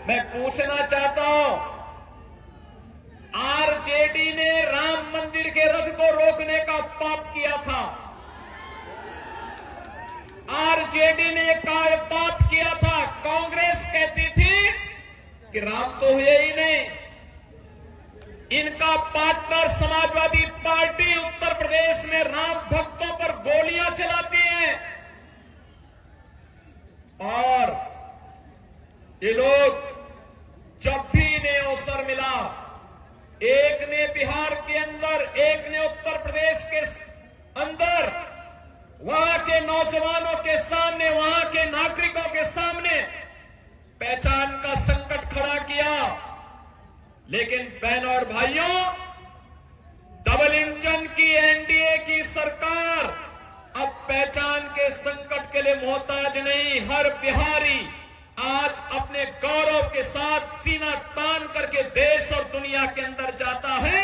मैं पूछना चाहता हूं, आरजेडी ने राम मंदिर के रथ को रोकने का पाप किया था। आरजेडी ने एक पाप किया था। कांग्रेस कहती थी कि राम तो हुए ही नहीं। इनका पार्टनर समाजवादी पार्टी उत्तर प्रदेश में राम भक्तों पर गोलियां चलाती है और ये लोग जब भी इन्हें अवसर मिला, एक ने बिहार के अंदर, एक ने उत्तर प्रदेश के अंदर, वहां के नौजवानों के सामने, वहां के नागरिकों के सामने पहचान का संकट खड़ा किया। लेकिन बहनों और भाइयों, डबल इंजन की एनडीए की सरकार अब पहचान के संकट के लिए मोहताज नहीं। हर बिहारी आज अपने गौरव के साथ सीना तान करके देश और दुनिया के अंदर जाता है,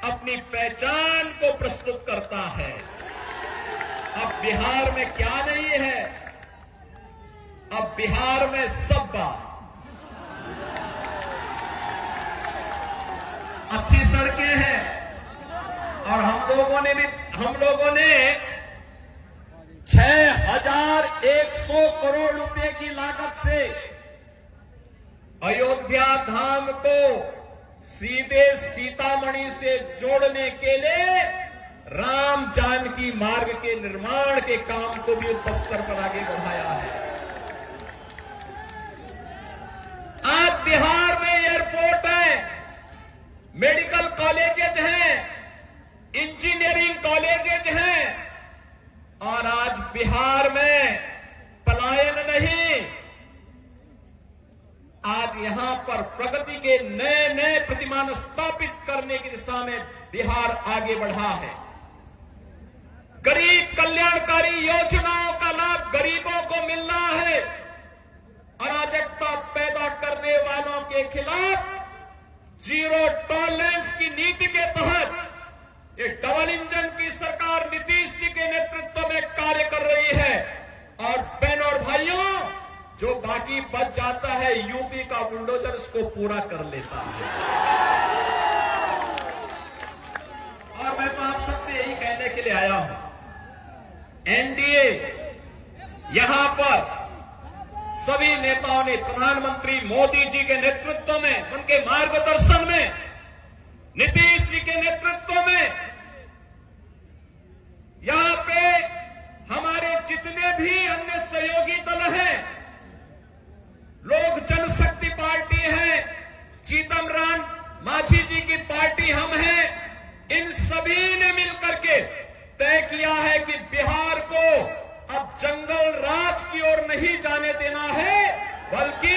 अपनी पहचान को प्रस्तुत करता है। अब बिहार में क्या नहीं है? अब बिहार में सब बात, अच्छी सड़कें हैं और हम लोगों ने 6,100 करोड़ रुपए की लागत से अयोध्या धाम को सीधे सीतामढ़ी से जोड़ने के लिए राम जानकी मार्ग के निर्माण के काम को भी उच्च स्तर पर आगे बढ़ाया है। आज बिहार में एयरपोर्ट है, मेडिकल कॉलेजेज हैं, इंजीनियरिंग कॉलेजेज हैं और आज बिहार में पलायन नहीं, आज यहां पर प्रगति के नए नए प्रतिमान स्थापित करने की दिशा में बिहार आगे बढ़ा है। गरीब कल्याणकारी योजनाओं का लाभ गरीबों को मिल रहा है। अराजकता पैदा करने वालों के खिलाफ जीरो टॉलरेंस की नीति के तहत ये डबल इंजन की सरकार नीतीश जी के नेतृत्व में कार्य कर रही है। और बहनों और भाइयों, जो बाकी बच जाता है, यूपी का बुलडोजर इसको पूरा कर लेता है। और मैं तो आप सबसे यही कहने के लिए आया हूं, एनडीए यहां पर सभी नेताओं ने प्रधानमंत्री मोदी जी के नेतृत्व में, उनके मार्गदर्शन में, नीतीश जी के नेतृत्व में, यहां पे हमारे जितने भी अन्य सहयोगी दल हैं, लोक जनशक्ति पार्टी है, जीतन राम मांझी जी की पार्टी हम हैं, इन सभी ने मिलकर के तय किया है कि बिहार को अब जंगल राज की ओर नहीं जाने देना है, बल्कि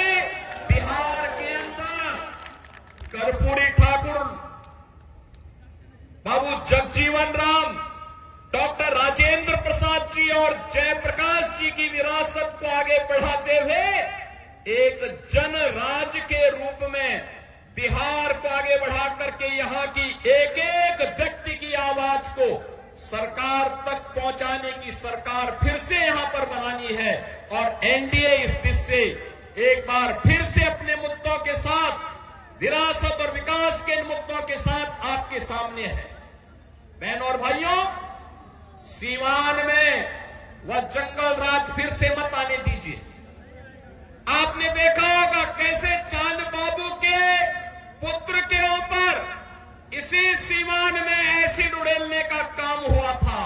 बिहार के अंदर कर्पूरी ठाकुर, बाबू जगजीवन राम, डॉक्टर राजेंद्र प्रसाद जी और जयप्रकाश जी की विरासत को आगे बढ़ाते हुए एक जन राज के रूप में बिहार को आगे बढ़ा करके यहां की एक एक व्यक्ति की आवाज को सरकार तक पहुंचाने की सरकार फिर से यहां पर बनानी है। और एनडीए इस दिशा से एक बार फिर से अपने मुद्दों के साथ, विरासत और विकास के मुद्दों के साथ आपके सामने है। बहनों और भाइयों, सीवान में वह जंगल राज फिर से मत आने दीजिए। आपने देखा होगा कैसे चांद बाबू के पुत्र के ऊपर इसी सीवान में एसिड उड़ेलने का काम हुआ था।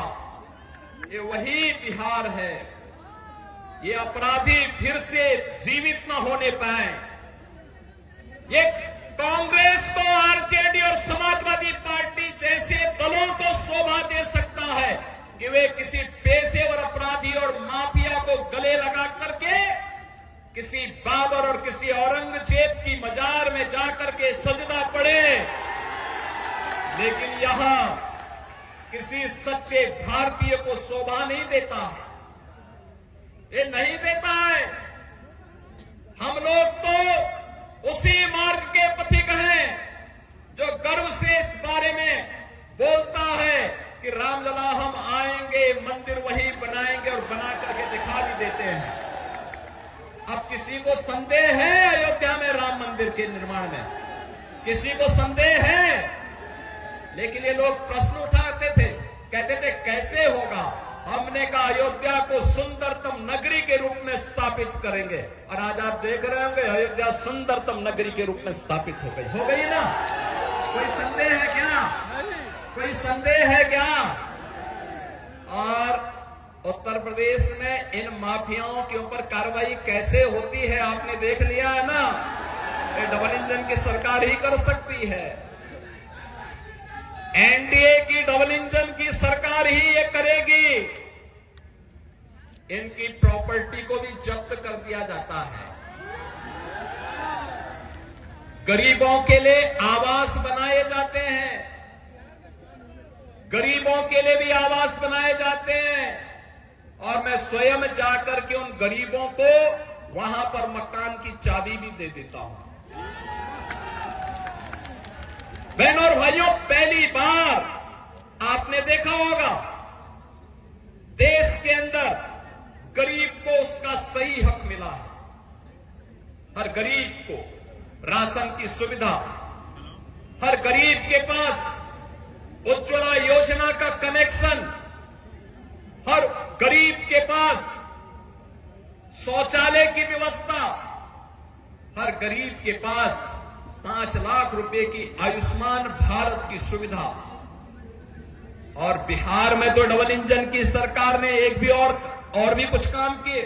ये वही बिहार है। ये अपराधी फिर से जीवित न होने पाए। ये कांग्रेस को, आरजेडी और समाजवादी पार्टी जैसे दलों को शोभा दे सकता है कि वे किसी पेशेवर अपराधी और माफिया को गले लगा करके किसी बाबर और किसी औरंगजेब की मजार में जाकर के सजदा पड़े, लेकिन यहां किसी सच्चे भारतीय को शोभा नहीं देता है। ये नहीं देता है। हम लोग तो उसी मार्ग के पथिक हैं जो गर्व से इस बारे में बोलता है कि रामलला हम आएंगे, मंदिर वही बनाएंगे और बना करके दिखा भी देते हैं। अब किसी को संदेह है अयोध्या में राम मंदिर के निर्माण में? किसी को संदेह है? लेकिन ये लोग प्रश्न उठाते थे, कहते थे कैसे होगा? हमने कहा अयोध्या को सुंदरतम नगरी के रूप में स्थापित करेंगे, और आज आप देख रहे होंगे अयोध्या सुंदरतम नगरी के रूप में स्थापित हो गई ना? कोई संदेह है क्या? कोई संदेह है क्या? और उत्तर प्रदेश में इन माफियाओं के ऊपर कार्रवाई कैसे होती है आपने देख लिया है ना? ये डबल इंजन की सरकार ही कर सकती है। एनडीए की डबल इंजन की सरकार ही ये करेगी। इनकी प्रॉपर्टी को भी जब्त कर दिया जाता है। गरीबों के लिए आवास बनाए जाते हैं, गरीबों के लिए भी आवास बनाए जाते हैं, और मैं स्वयं जाकर के उन गरीबों को वहां पर मकान की चाबी भी दे देता हूं। बहनों और भाइयों, पहली बार आपने देखा होगा देश के अंदर गरीब को उसका सही हक मिला है। हर गरीब को राशन की सुविधा, हर गरीब के पास उज्ज्वला योजना का कनेक्शन, हर गरीब के पास शौचालय की व्यवस्था, हर गरीब के पास 5 लाख रुपए की आयुष्मान भारत की सुविधा। और बिहार में तो डबल इंजन की सरकार ने एक भी और भी कुछ काम किए।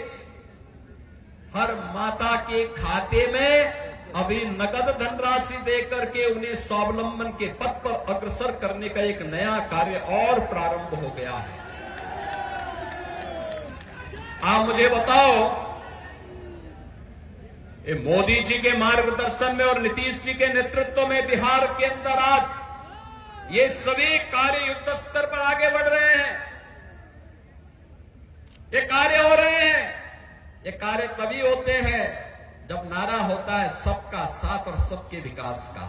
हर माता के खाते में अभी नगद धनराशि देकर के उन्हें स्वावलंबन के पथ पर अग्रसर करने का एक नया कार्य और प्रारंभ हो गया है। आप मुझे बताओ, ये मोदी जी के मार्गदर्शन में और नीतीश जी के नेतृत्व में बिहार के अंदर आज ये सभी कार्य युद्ध स्तर पर आगे बढ़ रहे हैं। ये कार्य हो रहे हैं। ये कार्य तभी होते हैं जब नारा होता है सबका साथ और सबके विकास का।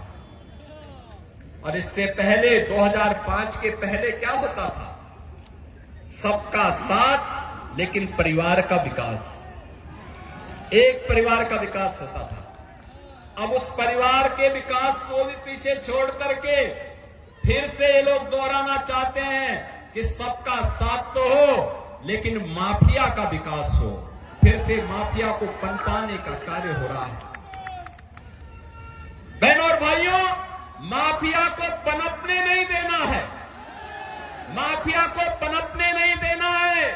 और इससे पहले 2005 के पहले क्या होता था? सबका साथ लेकिन परिवार का विकास, एक परिवार का विकास होता था। अब उस परिवार के विकास को भी पीछे छोड़ करके फिर से ये लोग दोहराना चाहते हैं कि सबका साथ तो हो लेकिन माफिया का विकास हो। फिर से माफिया को पनपाने का कार्य हो रहा है। बहनों और भाइयों, माफिया को पनपने नहीं देना है, माफिया को पनपने नहीं देना है।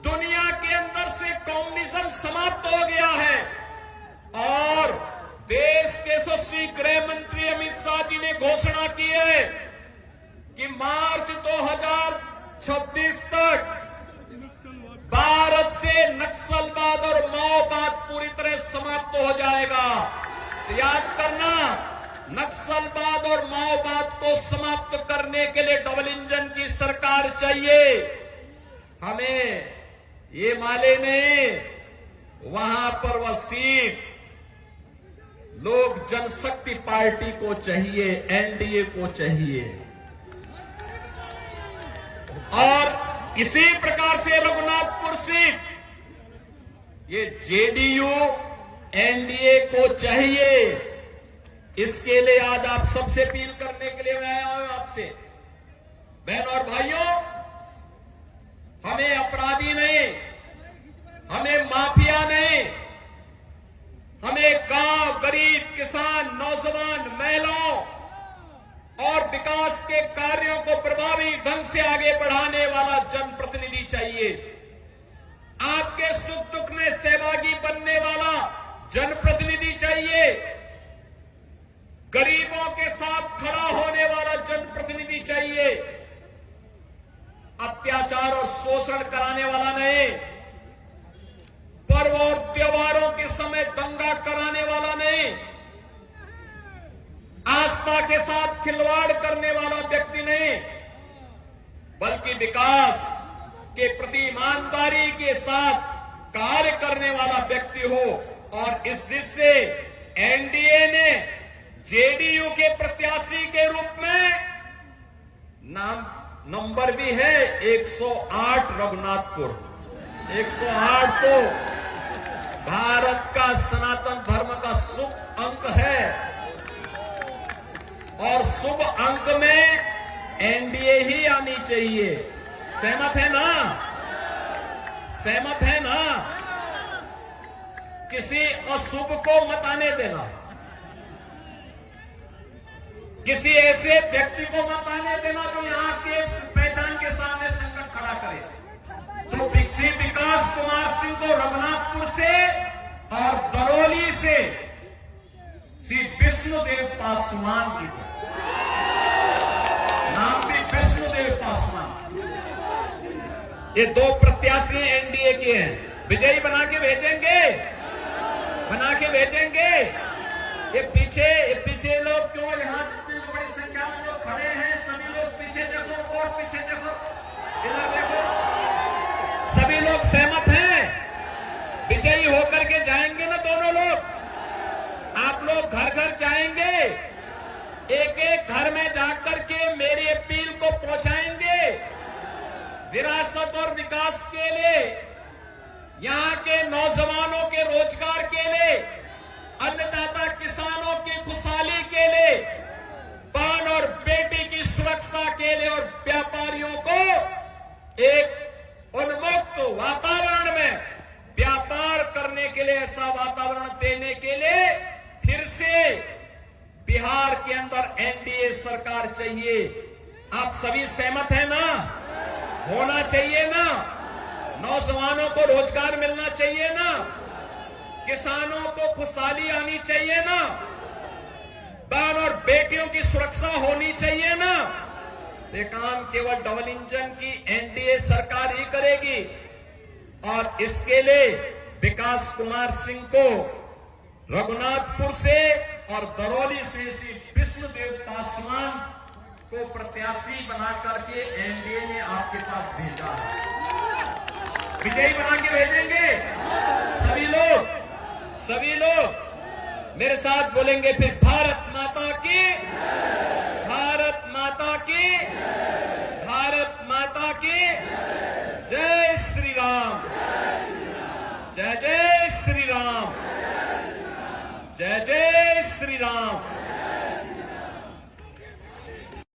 दुनिया के अंदर से कम्युनिज्म समाप्त हो गया है और देश के यशस्वी गृह मंत्री अमित शाह जी ने घोषणा की है कि मार्च 2026 तक भारत से नक्सलवाद और माओवाद पूरी तरह समाप्त हो जाएगा। तो याद करना, नक्सलवाद और माओवाद को समाप्त करने के लिए डबल इंजन की सरकार चाहिए। हमें ये माले नहीं, वहां पर वह सीट लोक जनशक्ति पार्टी को चाहिए, एनडीए को चाहिए। और इसी प्रकार से रघुनाथपुर सीट ये जेडीयू एनडीए को चाहिए। इसके लिए आज आप सबसे अपील करने के लिए मैं आया हूं आपसे। बहनों और भाइयों, हमें अपराधी नहीं, हमें माफिया नहीं, हमें गांव, गरीब, किसान, नौजवान, महिलाओं और विकास के कार्यों को प्रभावी ढंग से आगे बढ़ाने वाला जनप्रतिनिधि चाहिए। आपके सुख दुख में सहभागी बनने वाला जनप्रतिनिधि चाहिए। गरीबों के साथ खड़ा होने वाला जनप्रतिनिधि चाहिए। अत्याचार और शोषण कराने वाला नहीं, पर्व और त्योहारों के समय दंगा कराने वाला नहीं, आस्था के साथ खिलवाड़ करने वाला व्यक्ति नहीं, बल्कि विकास के प्रति ईमानदारी के साथ कार्य करने वाला व्यक्ति हो। और इस दिशा से एनडीए ने जेडीयू के प्रत्याशी के रूप में नंबर भी है 108 रघुनाथपुर। 108 तो भारत का सनातन धर्म शुभ अंक है और शुभ अंक में एनडीए ही आनी चाहिए। सहमत है ना? सहमत है ना? किसी अशुभ को मत आने देना, किसी ऐसे व्यक्ति को मत आने देना जो यहां के पहचान के सामने संकट खड़ा करे। तो श्री विकास कुमार सिंह को रघुनाथपुर से और दरौली से श्री विष्णुदेव पासवान की, नाम भी विष्णुदेव पासवान, ये दो प्रत्याशी एनडीए के हैं। विजयी बना के भेजेंगे, बना के भेजेंगे। ये पीछे लोग क्यों, यहां इतनी बड़ी संख्या में लोग खड़े हैं, सभी लोग पीछे देखो और पीछे देखो, इधर देखो, सभी लोग सहमत हैं? विजयी होकर के जाएंगे ना दोनों लोग? आप लोग घर घर जाएंगे, एक एक घर में जाकर के मेरी अपील को पहुंचाएंगे। विरासत और विकास के लिए, यहां के नौजवानों के रोजगार के लिए, अन्नदाता किसानों की खुशहाली के लिए, पान और बेटी की सुरक्षा के लिए और व्यापारियों को एक उन्मुक्त वातावरण में व्यापार करने के लिए, ऐसा वातावरण देने के लिए फिर से बिहार के अंदर एनडीए सरकार चाहिए। आप सभी सहमत हैं ना? होना चाहिए ना? नौजवानों को रोजगार मिलना चाहिए ना? किसानों को खुशहाली आनी चाहिए ना? बहन और बेटियों की सुरक्षा होनी चाहिए ना? ये काम केवल डबल इंजन की एनडीए सरकार ही करेगी और इसके लिए विकास कुमार सिंह को रघुनाथपुर से और दरौली से श्री विष्णुदेव पासवान को प्रत्याशी बना करके एनडीए ने आपके पास भेजा है। विजयी बना के भेजेंगे। सभी लोग मेरे साथ बोलेंगे फिर, भारत माता की, भारत माता की, भारत माता की जय श्री राम, जय जय श्री राम, जय जय श्री राम।